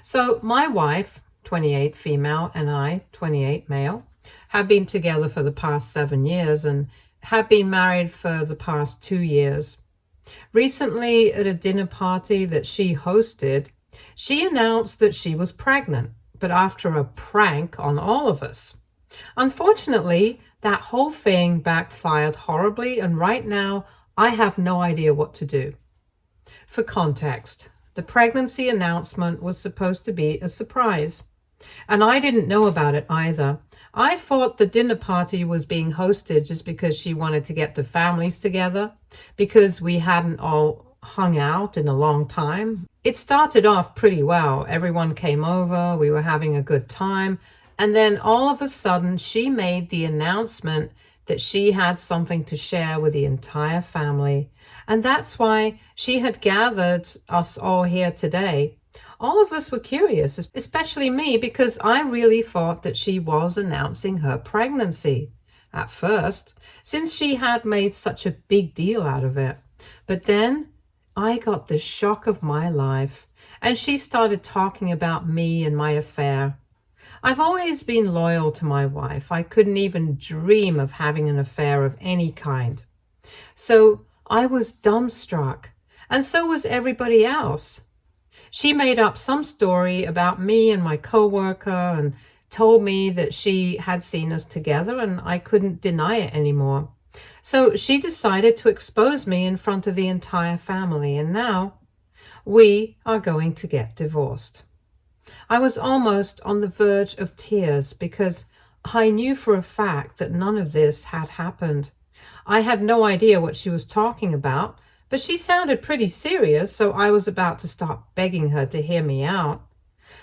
So my wife, 28 female, and I, 28 male, have been together for the past 7 years and have been married for the past 2 years. Recently, at a dinner party that she hosted, she announced that she was pregnant, but after a prank on all of us. Unfortunately, that whole thing backfired horribly, and right now I have no idea what to do. For context, the pregnancy announcement was supposed to be a surprise, and I didn't know about it either. I thought the dinner party was being hosted just because she wanted to get the families together, because we hadn't all hung out in a long time. It started off pretty well. Everyone came over, we were having a good time, and then all of a sudden she made the announcement that she had something to share with the entire family. And that's why she had gathered us all here today. All of us were curious, especially me, because I really thought that she was announcing her pregnancy at first, since she had made such a big deal out of it. But then I got the shock of my life, and she started talking about me and my affair. I've always been loyal to my wife. I couldn't even dream of having an affair of any kind. So I was dumbstruck, and so was everybody else. She made up some story about me and my coworker and told me that she had seen us together, and I couldn't deny it anymore. So she decided to expose me in front of the entire family, and now we are going to get divorced. I was almost on the verge of tears because I knew for a fact that none of this had happened. I had no idea what she was talking about, but she sounded pretty serious, so I was about to start begging her to hear me out.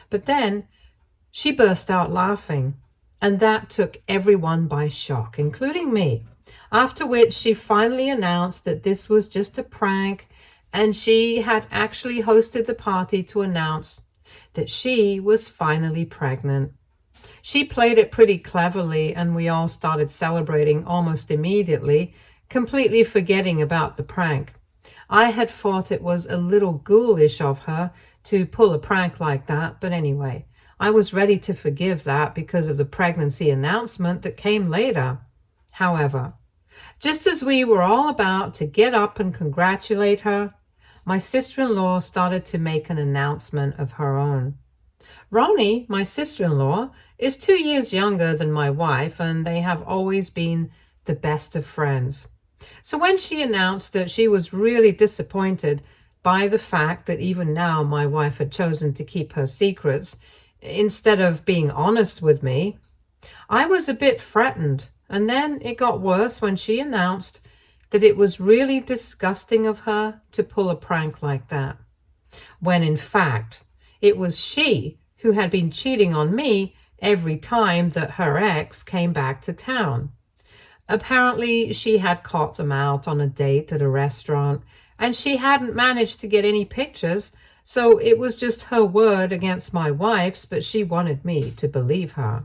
But then she burst out laughing, and that took everyone by shock, including me. After which she finally announced that this was just a prank, and she had actually hosted the party to announce that she was finally pregnant. She played it pretty cleverly, and we all started celebrating almost immediately, completely forgetting about the prank. I had thought it was a little ghoulish of her to pull a prank like that, but anyway, I was ready to forgive that because of the pregnancy announcement that came later. However, just as we were all about to get up and congratulate her, my sister-in-law started to make an announcement of her own. Ronnie, my sister-in-law, is 2 years younger than my wife, and they have always been the best of friends. So when she announced that she was really disappointed by the fact that even now my wife had chosen to keep her secrets instead of being honest with me, I was a bit threatened. And then it got worse when she announced that it was really disgusting of her to pull a prank like that, when in fact it was she who had been cheating on me every time that her ex came back to town. Apparently she had caught them out on a date at a restaurant, and she hadn't managed to get any pictures, so it was just her word against my wife's, but she wanted me to believe her.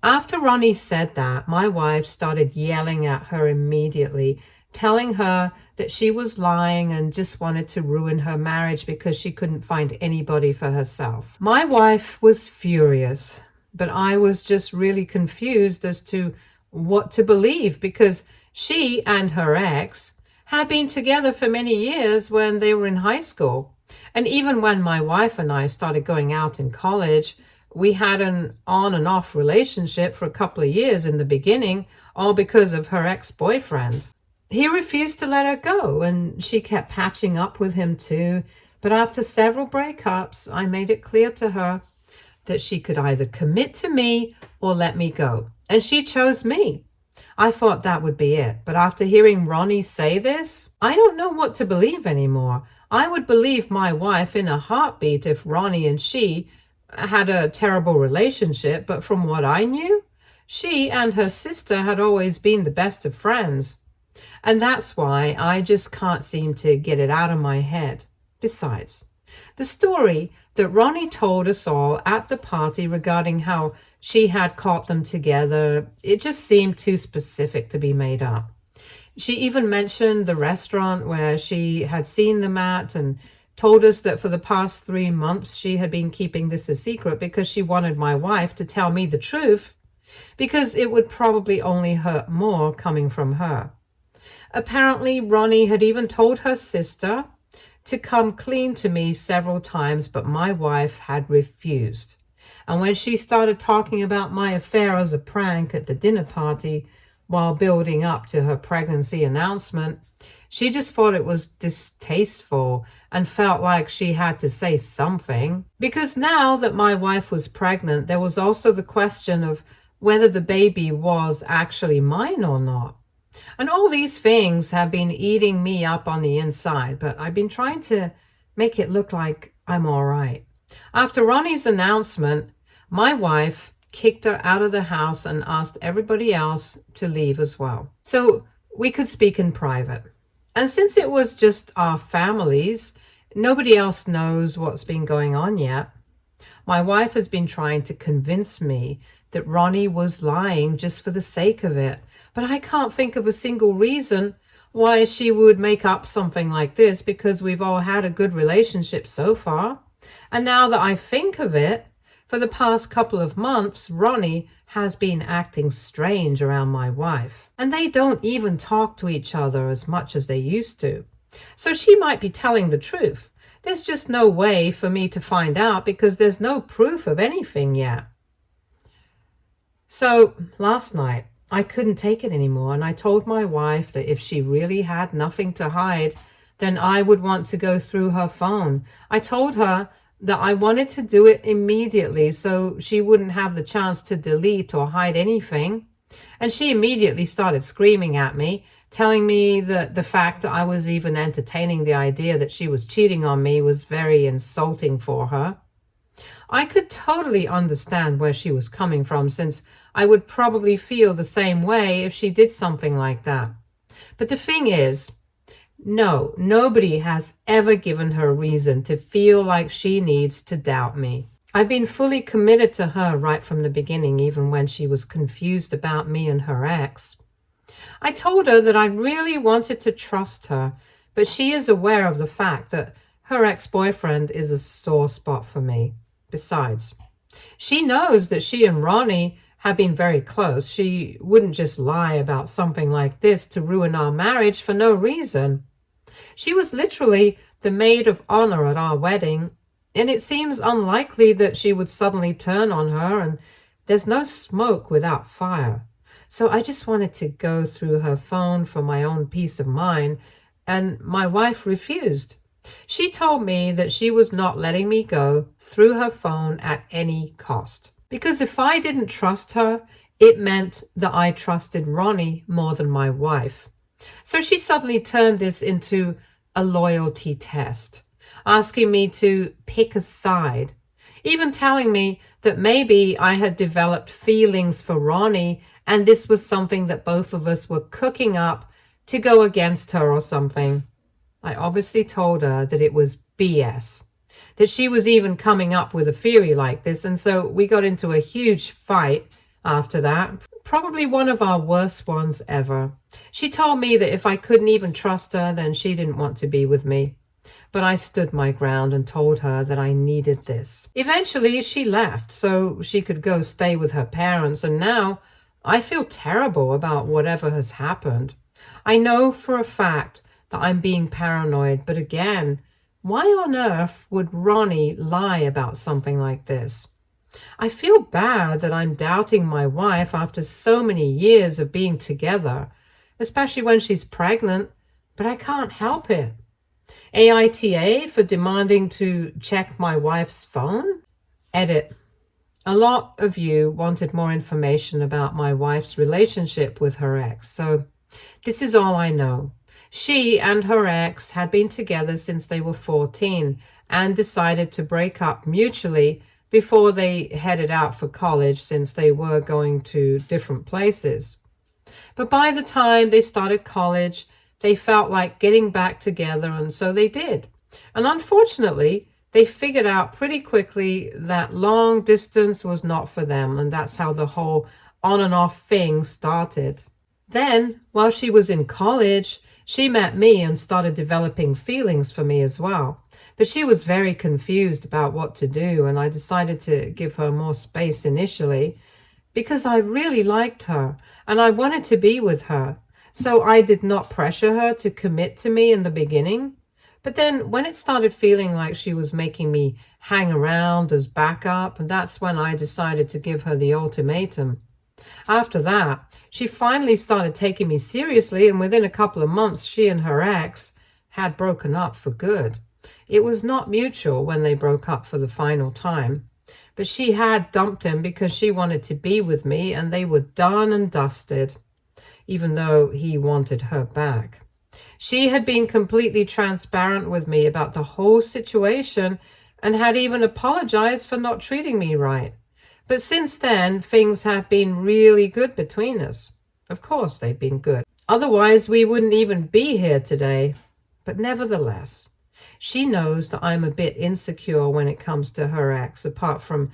After Ronnie said that, my wife started yelling at her immediately, telling her that she was lying and just wanted to ruin her marriage because she couldn't find anybody for herself. My wife was furious, but I was just really confused as to what to believe, because she and her ex had been together for many years when they were in high school. And even when my wife and I started going out in college, we had an on and off relationship for a couple of years in the beginning, all because of her ex-boyfriend. He refused to let her go, and she kept patching up with him too. But after several breakups, I made it clear to her that she could either commit to me or let me go. And she chose me. I thought that would be it. But after hearing Ronnie say this, I don't know what to believe anymore. I would believe my wife in a heartbeat if Ronnie and she had a terrible relationship, but from what I knew, she and her sister had always been the best of friends. And that's why I just can't seem to get it out of my head. Besides, the story that Ronnie told us all at the party regarding how she had caught them together, it just seemed too specific to be made up. She even mentioned the restaurant where she had seen them at and told us that for the past 3 months she had been keeping this a secret because she wanted my wife to tell me the truth, because it would probably only hurt more coming from her. Apparently, Ronnie had even told her sister to come clean to me several times, but my wife had refused. And when she started talking about my affair as a prank at the dinner party while building up to her pregnancy announcement, she just thought it was distasteful and felt like she had to say something. Because now that my wife was pregnant, there was also the question of whether the baby was actually mine or not. And all these things have been eating me up on the inside, but I've been trying to make it look like I'm all right. After Ronnie's announcement, my wife kicked her out of the house and asked everybody else to leave as well, so we could speak in private. And since it was just our families, nobody else knows what's been going on yet. My wife has been trying to convince me that Ronnie was lying just for the sake of it, but I can't think of a single reason why she would make up something like this, because we've all had a good relationship so far. And now that I think of it, for the past couple of months, Ronnie has been acting strange around my wife. And they don't even talk to each other as much as they used to. So she might be telling the truth. There's just no way for me to find out because there's no proof of anything yet. So last night, I couldn't take it anymore, and I told my wife that if she really had nothing to hide, then I would want to go through her phone. I told her that I wanted to do it immediately so she wouldn't have the chance to delete or hide anything. And she immediately started screaming at me, telling me that the fact that I was even entertaining the idea that she was cheating on me was very insulting for her. I could totally understand where she was coming from, since I would probably feel the same way if she did something like that. But the thing is, no, nobody has ever given her reason to feel like she needs to doubt me. I've been fully committed to her right from the beginning, even when she was confused about me and her ex. I told her that I really wanted to trust her, but she is aware of the fact that her ex-boyfriend is a sore spot for me. Besides, she knows that she and Ronnie have been very close. She wouldn't just lie about something like this to ruin our marriage for no reason. She was literally the maid of honor at our wedding, and it seems unlikely that she would suddenly turn on her, and there's no smoke without fire. So I just wanted to go through her phone for my own peace of mind, and my wife refused. She told me that she was not letting me go through her phone at any cost, because if I didn't trust her, it meant that I trusted Ronnie more than my wife. So she suddenly turned this into a loyalty test, asking me to pick a side, even telling me that maybe I had developed feelings for Ronnie and this was something that both of us were cooking up to go against her or something. I obviously told her that it was BS, that she was even coming up with a theory like this, and so we got into a huge fight after that, probably one of our worst ones ever. She told me that if I couldn't even trust her, then she didn't want to be with me. But I stood my ground and told her that I needed this. Eventually, she left so she could go stay with her parents, and now I feel terrible about whatever has happened. I know for a fact that I'm being paranoid, but again, why on earth would Ronnie lie about something like this? I feel bad that I'm doubting my wife after so many years of being together, especially when she's pregnant, but I can't help it. AITA for demanding to check my wife's phone? Edit. A lot of you wanted more information about my wife's relationship with her ex, so this is all I know. She and her ex had been together since they were 14 and decided to break up mutually before they headed out for college, since they were going to different places. But by the time they started college, they felt like getting back together, and so they did. And unfortunately, they figured out pretty quickly that long distance was not for them, and that's how the whole on and off thing started. Then, while she was in college, she met me and started developing feelings for me as well. But she was very confused about what to do, and I decided to give her more space initially because I really liked her and I wanted to be with her. So I did not pressure her to commit to me in the beginning. But then when it started feeling like she was making me hang around as backup, that's when I decided to give her the ultimatum. After that, she finally started taking me seriously, and within a couple of months, she and her ex had broken up for good. It was not mutual when they broke up for the final time, but she had dumped him because she wanted to be with me, and they were done and dusted, even though he wanted her back. She had been completely transparent with me about the whole situation and had even apologized for not treating me right. But since then, things have been really good between us. Of course, they've been good. Otherwise, we wouldn't even be here today. But nevertheless, she knows that I'm a bit insecure when it comes to her ex, apart from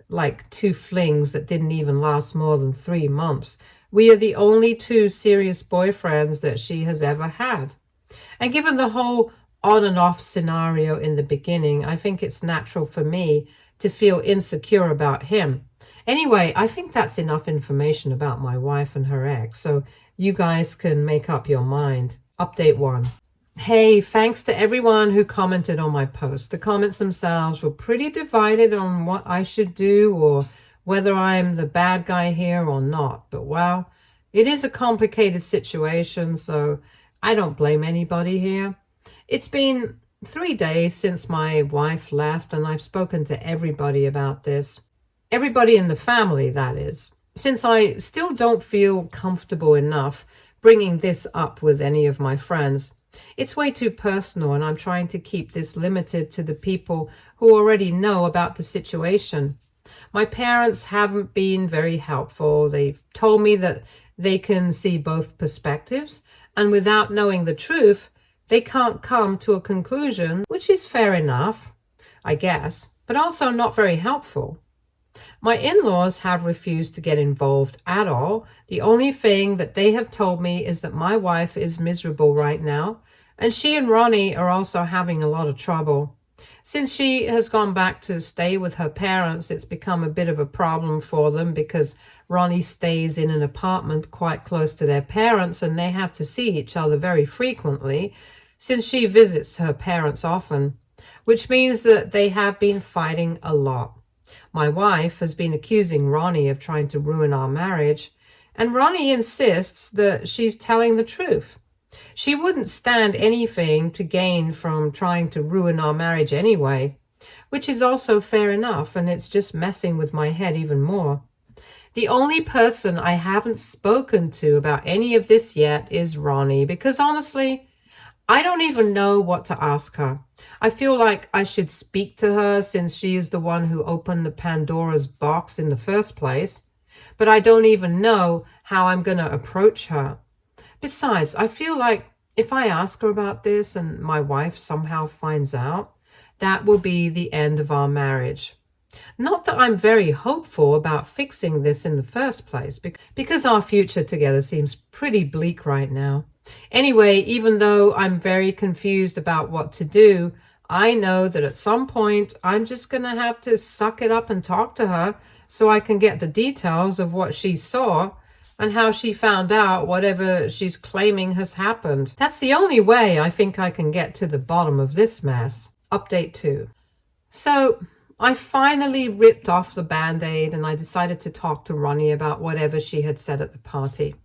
like 2 flings that didn't even last more than 3 months. We are the only 2 serious boyfriends that she has ever had. And given the whole on and off scenario in the beginning, I think it's natural for me to feel insecure about him. Anyway, I think that's enough information about my wife and her ex, so you guys can make up your mind. Update 1. Hey, thanks to everyone who commented on my post. The comments themselves were pretty divided on what I should do or whether I'm the bad guy here or not. But wow, it is a complicated situation, so I don't blame anybody here. It's been 3 days since my wife left, and I've spoken to everybody about this. Everybody in the family, that is. Since I still don't feel comfortable enough bringing this up with any of my friends, it's way too personal, and I'm trying to keep this limited to the people who already know about the situation. My parents haven't been very helpful. They've told me that they can see both perspectives, and without knowing the truth, they can't come to a conclusion, which is fair enough, I guess, but also not very helpful. My in-laws have refused to get involved at all. The only thing that they have told me is that my wife is miserable right now, and she and Ronnie are also having a lot of trouble. Since she has gone back to stay with her parents, it's become a bit of a problem for them because Ronnie stays in an apartment quite close to their parents, and they have to see each other very frequently since she visits her parents often, which means that they have been fighting a lot. My wife has been accusing Ronnie of trying to ruin our marriage, and Ronnie insists that she's telling the truth. She wouldn't stand anything to gain from trying to ruin our marriage anyway, which is also fair enough, and it's just messing with my head even more. The only person I haven't spoken to about any of this yet is Ronnie, because honestly, I don't even know what to ask her. I feel like I should speak to her since she is the one who opened the Pandora's box in the first place, but I don't even know how I'm going to approach her. Besides, I feel like if I ask her about this and my wife somehow finds out, that will be the end of our marriage. Not that I'm very hopeful about fixing this in the first place, because our future together seems pretty bleak right now. Anyway, even though I'm very confused about what to do, I know that at some point I'm just going to have to suck it up and talk to her so I can get the details of what she saw and how she found out whatever she's claiming has happened. That's the only way I think I can get to the bottom of this mess. Update 2. So I finally ripped off the Band-Aid and I decided to talk to Ronnie about whatever she had said at the party.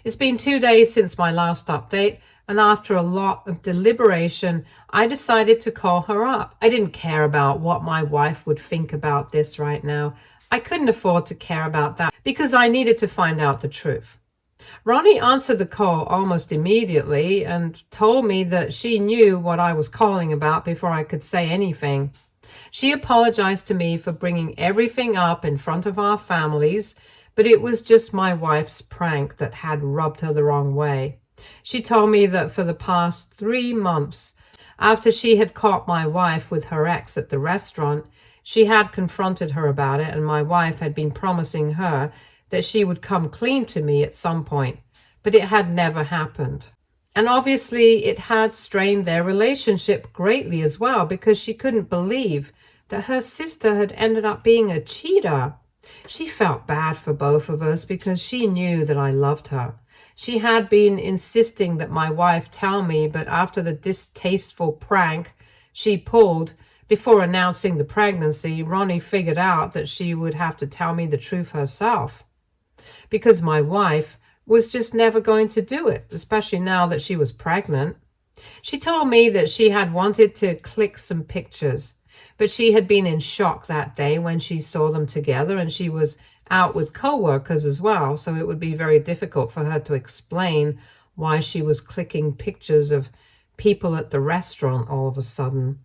It's been 2 days since my last update, and after a lot of deliberation, I decided to call her up. I didn't care about what my wife would think about this right now. I couldn't afford to care about that because I needed to find out the truth. Ronnie answered the call almost immediately and told me that she knew what I was calling about before I could say anything. She apologized to me for bringing everything up in front of our families, but it was just my wife's prank that had rubbed her the wrong way. She told me that for the past 3 months, after she had caught my wife with her ex at the restaurant, she had confronted her about it, and my wife had been promising her that she would come clean to me at some point, but it had never happened. And obviously, it had strained their relationship greatly as well, because she couldn't believe that her sister had ended up being a cheater. She felt bad for both of us because she knew that I loved her. She had been insisting that my wife tell me, but after the distasteful prank she pulled before announcing the pregnancy, Ronnie figured out that she would have to tell me the truth herself, because my wife was just never going to do it, especially now that she was pregnant. She told me that she had wanted to click some pictures, but she had been in shock that day when she saw them together, and she was out with co-workers as well, so it would be very difficult for her to explain why she was clicking pictures of people at the restaurant all of a sudden.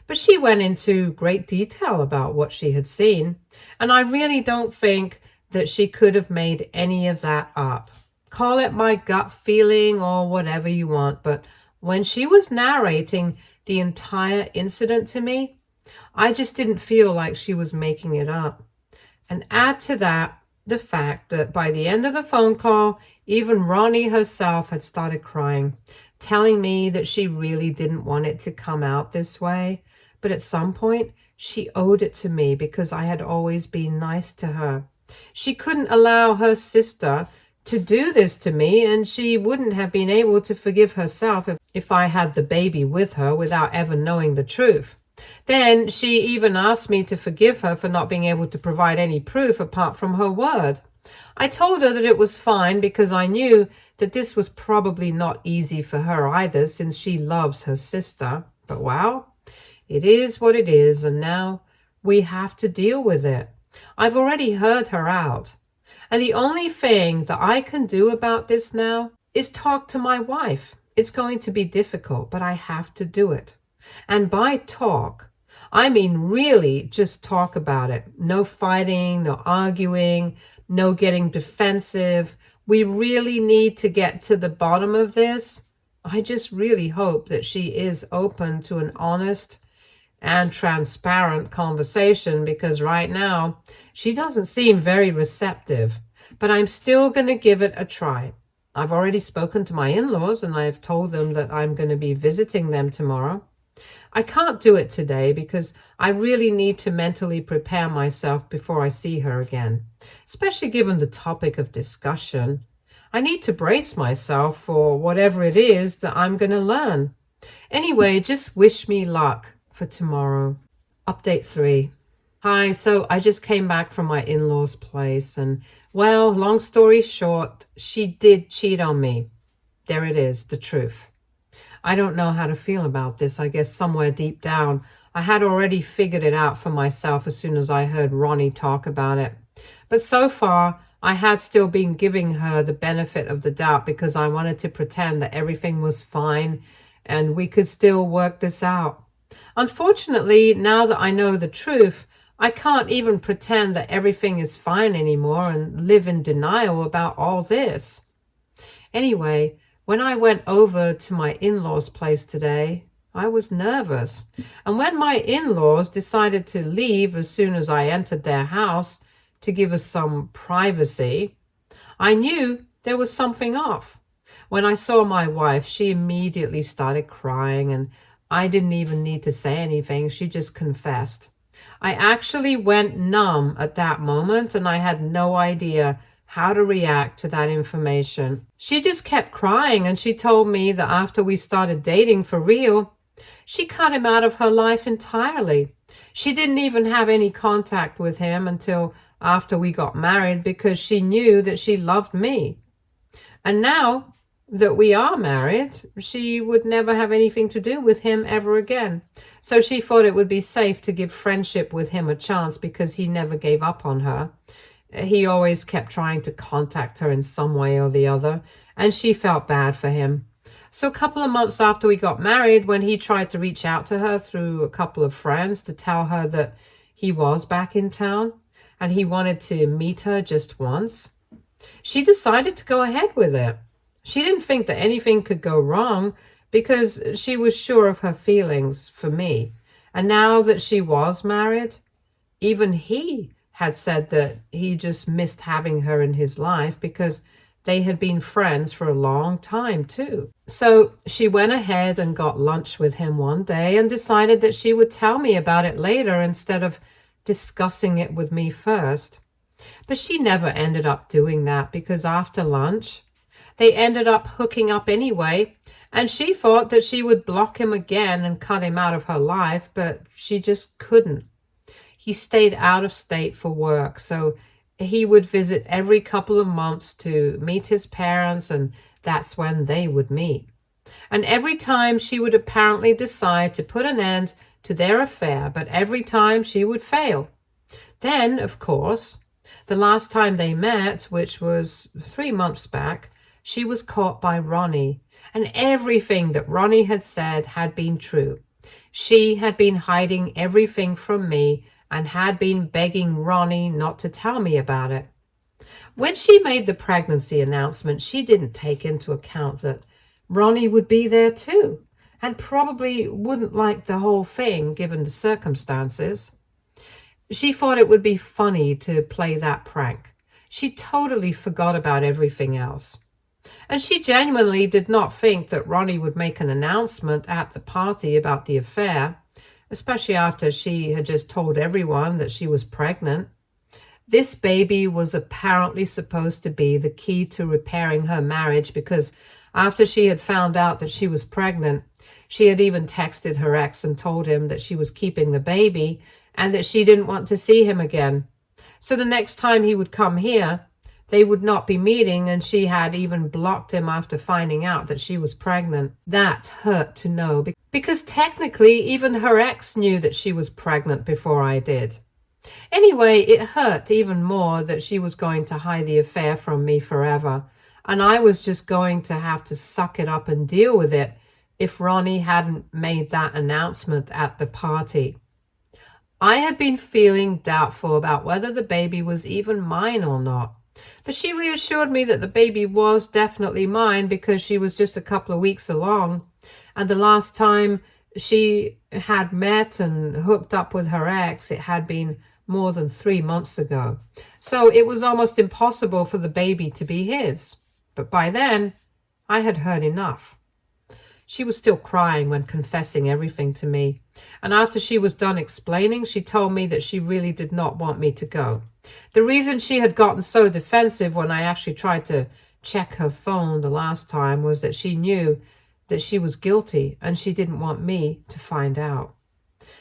But she went into great detail about what she had seen, and I really don't think that she could have made any of that up. Call it my gut feeling or whatever you want, but when she was narrating the entire incident to me, I just didn't feel like she was making it up. And add to that the fact that by the end of the phone call, even Ronnie herself had started crying, telling me that she really didn't want it to come out this way. But at some point, she owed it to me because I had always been nice to her. She couldn't allow her sister to do this to me, and she wouldn't have been able to forgive herself if I had the baby with her without ever knowing the truth. Then she even asked me to forgive her for not being able to provide any proof apart from her word. I told her that it was fine because I knew that this was probably not easy for her either, since she loves her sister. But well, it is what it is, and now we have to deal with it. I've already heard her out. And the only thing that I can do about this now is talk to my wife. It's going to be difficult, but I have to do it. And by talk, I mean really just talk about it. No fighting, no arguing, no getting defensive. We really need to get to the bottom of this. I just really hope that she is open to an honest and transparent conversation, because right now she doesn't seem very receptive, but I'm still going to give it a try. I've already spoken to my in-laws and I've told them that I'm going to be visiting them tomorrow. I can't do it today because I really need to mentally prepare myself before I see her again, especially given the topic of discussion. I need to brace myself for whatever it is that I'm going to learn. Anyway, just wish me luck for tomorrow. Update 3. Hi, so I just came back from my in-laws' place, and well, long story short, she did cheat on me. There it is, the truth. I don't know how to feel about this. I guess somewhere deep down, I had already figured it out for myself as soon as I heard Ronnie talk about it. But so far, I had still been giving her the benefit of the doubt because I wanted to pretend that everything was fine and we could still work this out. Unfortunately, now that I know the truth, I can't even pretend that everything is fine anymore and live in denial about all this. Anyway, when I went over to my in-laws' place today, I was nervous. And when my in-laws decided to leave as soon as I entered their house to give us some privacy, I knew there was something off. When I saw my wife, she immediately started crying, and I didn't even need to say anything. She just confessed. I actually went numb at that moment, and I had no idea how to react to that information. She just kept crying, and she told me that after we started dating for real, she cut him out of her life entirely. She didn't even have any contact with him until after we got married because she knew that she loved me. And now that we are married, she would never have anything to do with him ever again. So she thought it would be safe to give friendship with him a chance because he never gave up on her. He always kept trying to contact her in some way or the other, and she felt bad for him. So a couple of months after we got married, when he tried to reach out to her through a couple of friends to tell her that he was back in town and he wanted to meet her just once, she decided to go ahead with it. She didn't think that anything could go wrong because she was sure of her feelings for me. And now that she was married, even he had said that he just missed having her in his life because They had been friends for a long time, too. So she went ahead and got lunch with him one day and decided that she would tell me about it later instead of discussing it with me first. But she never ended up doing that because after lunch, they ended up hooking up anyway, and she thought that she would block him again and cut him out of her life, but she just couldn't. He stayed out of state for work, so he would visit every couple of months to meet his parents, and that's when they would meet. And every time she would apparently decide to put an end to their affair, but every time she would fail. Then, of course, the last time they met, which was 3 months back, she was caught by Ronnie, and everything that Ronnie had said had been true. She had been hiding everything from me and had been begging Ronnie not to tell me about it. When she made the pregnancy announcement, she didn't take into account that Ronnie would be there too, and probably wouldn't like the whole thing given the circumstances. She thought it would be funny to play that prank. She totally forgot about everything else. And she genuinely did not think that Ronnie would make an announcement at the party about the affair, especially after she had just told everyone that she was pregnant. This baby was apparently supposed to be the key to repairing her marriage because after she had found out that she was pregnant, she had even texted her ex and told him that she was keeping the baby and that she didn't want to see him again. So the next time he would come here, they would not be meeting, and she had even blocked him after finding out that she was pregnant. That hurt to know, because technically even her ex knew that she was pregnant before I did. Anyway, it hurt even more that she was going to hide the affair from me forever, and I was just going to have to suck it up and deal with it if Ronnie hadn't made that announcement at the party. I had been feeling doubtful about whether the baby was even mine or not. But she reassured me that the baby was definitely mine because she was just a couple of weeks along. And the last time she had met and hooked up with her ex, it had been more than 3 months ago. So it was almost impossible for the baby to be his. But by then, I had heard enough. She was still crying when confessing everything to me. And after she was done explaining, she told me that she really did not want me to go. The reason she had gotten so defensive when I actually tried to check her phone the last time was that she knew that she was guilty and she didn't want me to find out.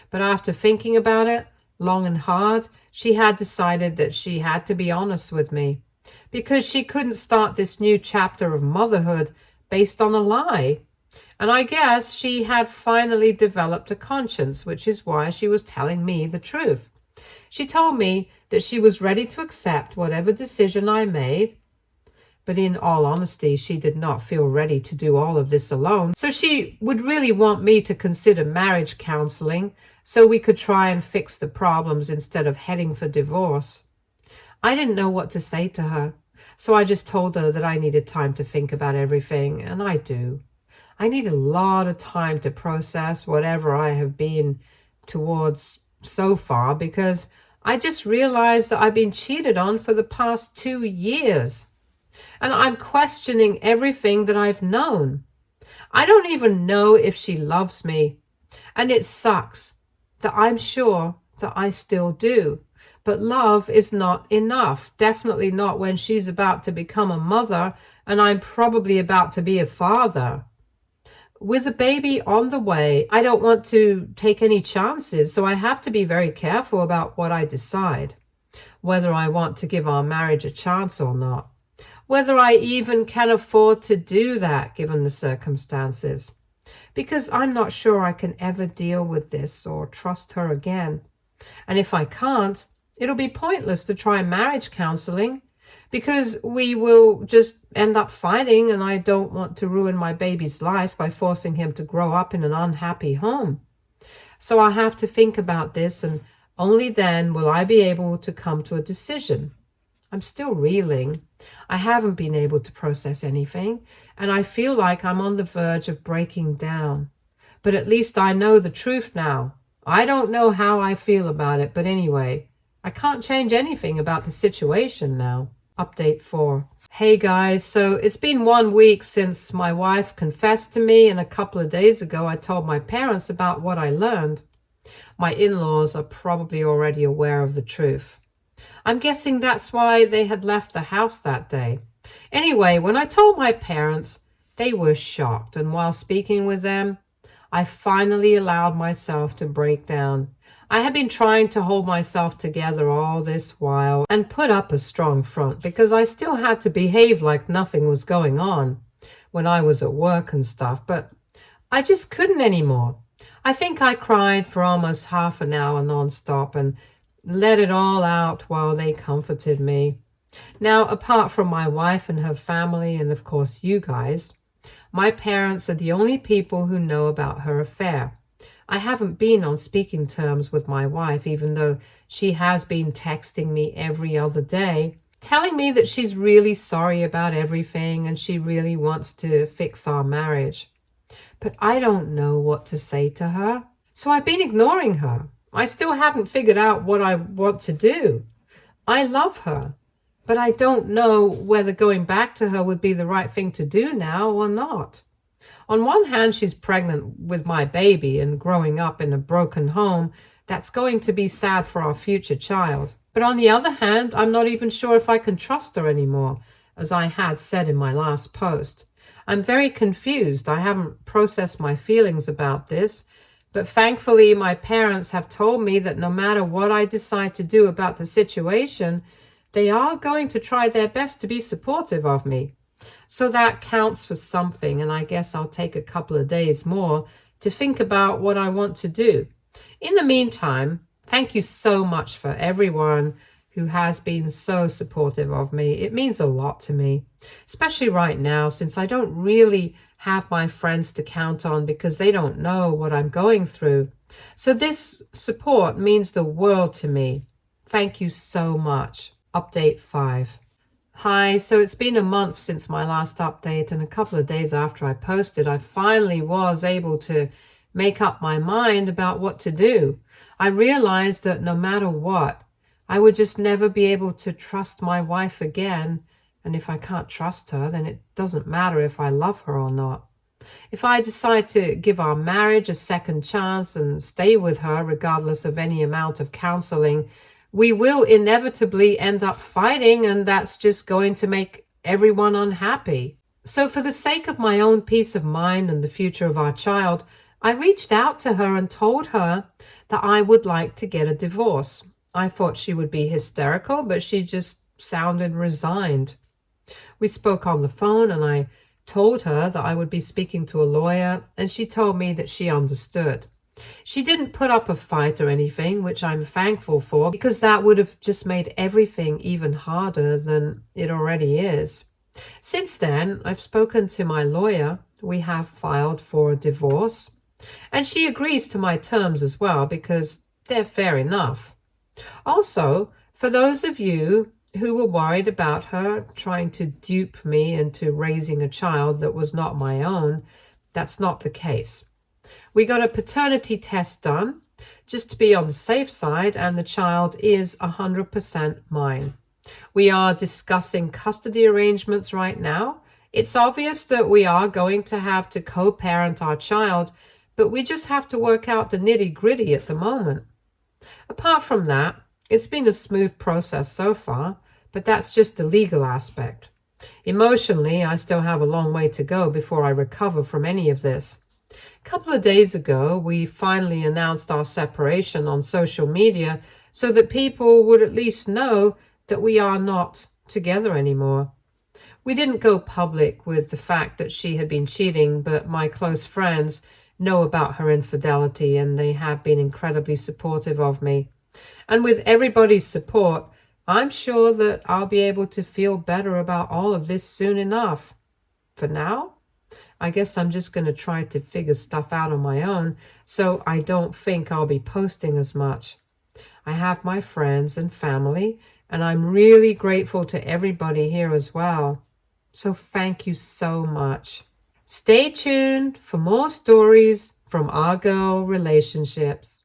But after thinking about it long and hard, she had decided that she had to be honest with me because she couldn't start this new chapter of motherhood based on a lie. And I guess she had finally developed a conscience, which is why she was telling me the truth. She told me that she was ready to accept whatever decision I made, but in all honesty, she did not feel ready to do all of this alone. So she would really want me to consider marriage counseling so we could try and fix the problems instead of heading for divorce. I didn't know what to say to her, so I just told her that I needed time to think about everything, and I do. I need a lot of time to process whatever I have been towards so far because I just realized that I've been cheated on for the past 2 years. And I'm questioning everything that I've known. I don't even know if she loves me. And it sucks that I'm sure that I still do. But love is not enough. Definitely not when she's about to become a mother and I'm probably about to be a father. With a baby on the way, I don't want to take any chances, so I have to be very careful about what I decide, whether I want to give our marriage a chance or not, whether I even can afford to do that given the circumstances, because I'm not sure I can ever deal with this or trust her again. And if I can't, it'll be pointless to try marriage counseling, because we will just end up fighting, and I don't want to ruin my baby's life by forcing him to grow up in an unhappy home. So I have to think about this, and only then will I be able to come to a decision. I'm still reeling. I haven't been able to process anything, and I feel like I'm on the verge of breaking down. But at least I know the truth now. I don't know how I feel about it, but anyway, I can't change anything about the situation now. Update 4. Hey guys, so it's been 1 week since my wife confessed to me, and a couple of days ago I told my parents about what I learned. My in-laws are probably already aware of the truth. I'm guessing that's why they had left the house that day. Anyway, when I told my parents, they were shocked, and while speaking with them, I finally allowed myself to break down. I had been trying to hold myself together all this while and put up a strong front because I still had to behave like nothing was going on when I was at work and stuff, but I just couldn't anymore. I think I cried for almost half an hour nonstop and let it all out while they comforted me. Now, apart from my wife and her family, and of course you guys, my parents are the only people who know about her affair. I haven't been on speaking terms with my wife, even though she has been texting me every other day, telling me that she's really sorry about everything and she really wants to fix our marriage. But I don't know what to say to her, so I've been ignoring her. I still haven't figured out what I want to do. I love her, but I don't know whether going back to her would be the right thing to do now or not. On one hand, she's pregnant with my baby and growing up in a broken home. That's going to be sad for our future child. But on the other hand, I'm not even sure if I can trust her anymore, as I had said in my last post. I'm very confused. I haven't processed my feelings about this, but thankfully my parents have told me that no matter what I decide to do about the situation, they are going to try their best to be supportive of me. So that counts for something, and I guess I'll take a couple of days more to think about what I want to do. In the meantime, thank you so much for everyone who has been so supportive of me. It means a lot to me, especially right now since I don't really have my friends to count on because they don't know what I'm going through. So this support means the world to me. Thank you so much. Update 5. Hi, so it's been a month since my last update, and a couple of days after I posted, I finally was able to make up my mind about what to do. I realized that no matter what, I would just never be able to trust my wife again, and if I can't trust her, then it doesn't matter if I love her or not. If I decide to give our marriage a second chance and stay with her regardless of any amount of counseling, we will inevitably end up fighting, and that's just going to make everyone unhappy. So for the sake of my own peace of mind and the future of our child, I reached out to her and told her that I would like to get a divorce. I thought she would be hysterical, but she just sounded resigned. We spoke on the phone, and I told her that I would be speaking to a lawyer, and she told me that she understood. She didn't put up a fight or anything, which I'm thankful for, because that would have just made everything even harder than it already is. Since then, I've spoken to my lawyer. We have filed for a divorce, and she agrees to my terms as well, because they're fair enough. Also, for those of you who were worried about her trying to dupe me into raising a child that was not my own, that's not the case. We got a paternity test done just to be on the safe side, and the child is 100% mine. We are discussing custody arrangements right now. It's obvious that we are going to have to co-parent our child, but we just have to work out the nitty-gritty at the moment. Apart from that, it's been a smooth process so far, but that's just the legal aspect. Emotionally, I still have a long way to go before I recover from any of this. A couple of days ago, we finally announced our separation on social media so that people would at least know that we are not together anymore. We didn't go public with the fact that she had been cheating, but my close friends know about her infidelity, and they have been incredibly supportive of me. And with everybody's support, I'm sure that I'll be able to feel better about all of this soon enough. For now, I guess I'm just going to try to figure stuff out on my own, so I don't think I'll be posting as much. I have my friends and family, and I'm really grateful to everybody here as well. So thank you so much. Stay tuned for more stories from our girl relationships.